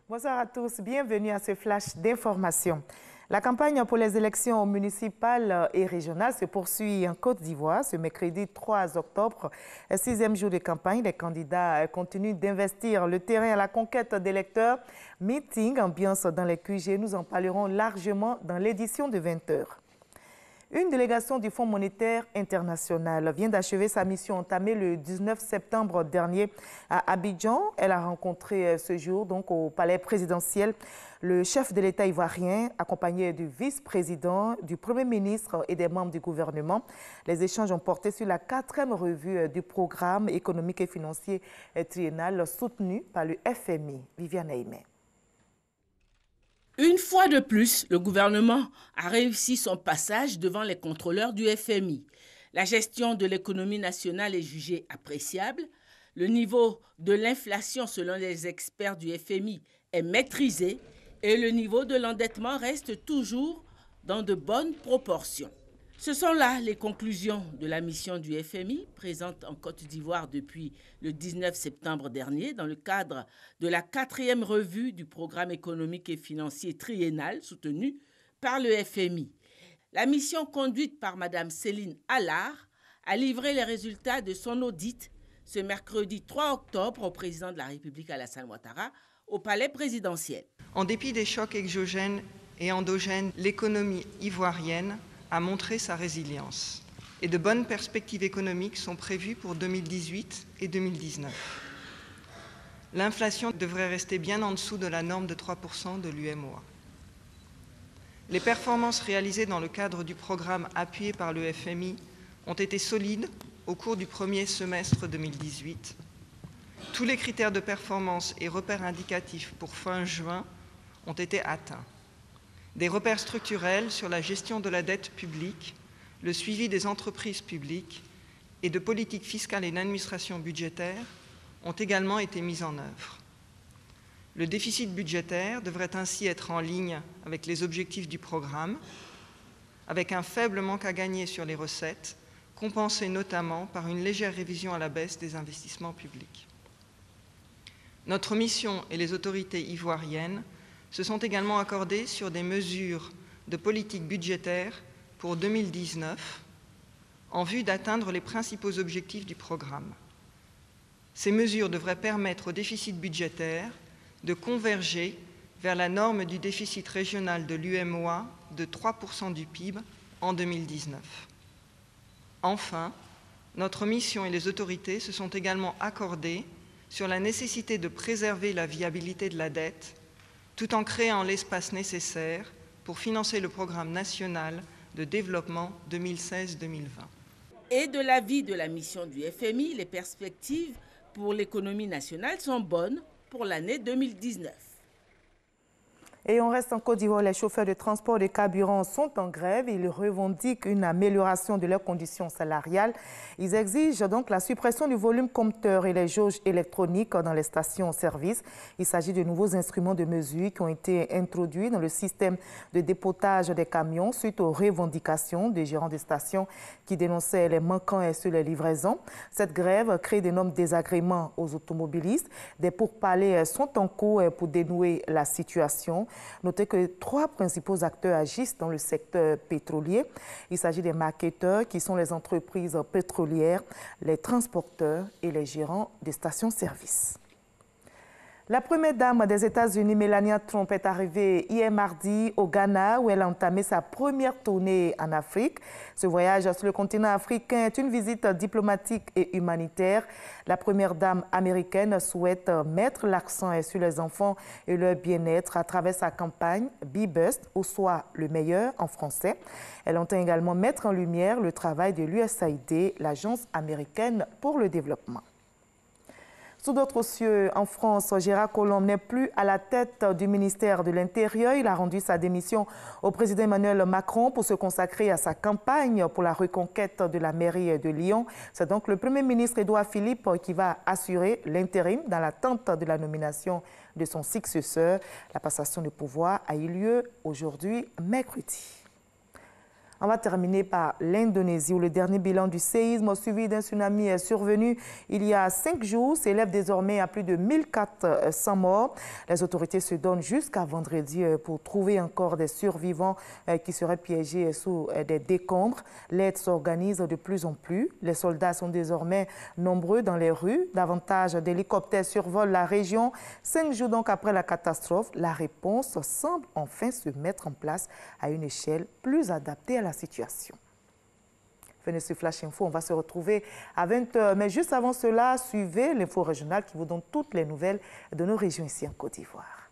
Bonsoir à tous, bienvenue à ce flash d'information. La campagne pour les élections municipales et régionales se poursuit en Côte d'Ivoire ce mercredi 3 octobre. 6e jour de campagne, les candidats continuent d'investir le terrain à la conquête d'électeurs. Meeting, ambiance dans les QG, nous en parlerons largement dans l'édition de 20h. Une délégation du Fonds monétaire international vient d'achever sa mission entamée le 19 septembre dernier à Abidjan. Elle a rencontré ce jour donc au palais présidentiel le chef de l'État ivoirien accompagné du vice-président, du Premier ministre et des membres du gouvernement. Les échanges ont porté sur la 4e revue du programme économique et financier triennal soutenu par le FMI. Viviane Aimé. Une fois de plus, le gouvernement a réussi son passage devant les contrôleurs du FMI. La gestion de l'économie nationale est jugée appréciable. Le niveau de l'inflation, selon les experts du FMI, est maîtrisé et le niveau de l'endettement reste toujours dans de bonnes proportions. Ce sont là les conclusions de la mission du FMI, présente en Côte d'Ivoire depuis le 19 septembre dernier, dans le cadre de la 4e revue du programme économique et financier triennal soutenu par le FMI. La mission conduite par Mme Céline Allard a livré les résultats de son audit ce mercredi 3 octobre au président de la République Alassane Ouattara au palais présidentiel. En dépit des chocs exogènes et endogènes, l'économie ivoirienne a montré sa résilience et de bonnes perspectives économiques sont prévues pour 2018 et 2019. L'inflation devrait rester bien en dessous de la norme de 3% de l'UMOA. Les performances réalisées dans le cadre du programme appuyé par le FMI ont été solides au cours du premier semestre 2018. Tous les critères de performance et repères indicatifs pour fin juin ont été atteints. Des repères structurels sur la gestion de la dette publique, le suivi des entreprises publiques et de politiques fiscales et d'administration budgétaire ont également été mis en œuvre. Le déficit budgétaire devrait ainsi être en ligne avec les objectifs du programme, avec un faible manque à gagner sur les recettes, compensé notamment par une légère révision à la baisse des investissements publics. Notre mission et les autorités ivoiriennes se sont également accordés sur des mesures de politique budgétaire pour 2019 en vue d'atteindre les principaux objectifs du programme. Ces mesures devraient permettre au déficit budgétaire de converger vers la norme du déficit régional de l'UMOA de 3% du PIB en 2019. Enfin, notre mission et les autorités se sont également accordés sur la nécessité de préserver la viabilité de la dette tout en créant l'espace nécessaire pour financer le programme national de développement 2016-2020. Et de l'avis de la mission du FMI, les perspectives pour l'économie nationale sont bonnes pour l'année 2019. Et on reste en Côte d'Ivoire, les chauffeurs de transport de carburant sont en grève. Ils revendiquent une amélioration de leurs conditions salariales. Ils exigent donc la suppression du volume compteur et les jauges électroniques dans les stations-service. Il s'agit de nouveaux instruments de mesure qui ont été introduits dans le système de dépotage des camions suite aux revendications des gérants de stations qui dénonçaient les manquants sur les livraisons. Cette grève crée d'énormes désagréments aux automobilistes. Des pourparlers sont en cours pour dénouer la situation. Notez que 3 principaux acteurs agissent dans le secteur pétrolier. Il s'agit des marketeurs qui sont les entreprises pétrolières, les transporteurs et les gérants des stations-service. La première dame des États-Unis, Melania Trump, est arrivée hier mardi au Ghana où elle a entamé sa première tournée en Afrique. Ce voyage sur le continent africain est une visite diplomatique et humanitaire. La première dame américaine souhaite mettre l'accent sur les enfants et leur bien-être à travers sa campagne Be Best, ou soit le meilleur en français. Elle entend également mettre en lumière le travail de l'USAID, l'Agence américaine pour le développement. Sous d'autres cieux, en France, Gérard Collomb n'est plus à la tête du ministère de l'Intérieur. Il a rendu sa démission au président Emmanuel Macron pour se consacrer à sa campagne pour la reconquête de la mairie de Lyon. C'est donc le Premier ministre Édouard Philippe qui va assurer l'intérim dans l'attente de la nomination de son successeur. La passation de pouvoir a eu lieu aujourd'hui, mercredi. On va terminer par l'Indonésie où le dernier bilan du séisme suivi d'un tsunami est survenu il y a 5 jours s'élève désormais à plus de 1400 morts. Les autorités se donnent jusqu'à vendredi pour trouver encore des survivants qui seraient piégés sous des décombres. L'aide s'organise de plus en plus. Les soldats sont désormais nombreux dans les rues. Davantage d'hélicoptères survolent la région. 5 jours donc après la catastrophe, la réponse semble enfin se mettre en place à une échelle plus adaptée à la situation. Venez sur Flash Info, on va se retrouver à 20h. Mais juste avant cela, suivez l'info régionale qui vous donne toutes les nouvelles de nos régions ici en Côte d'Ivoire.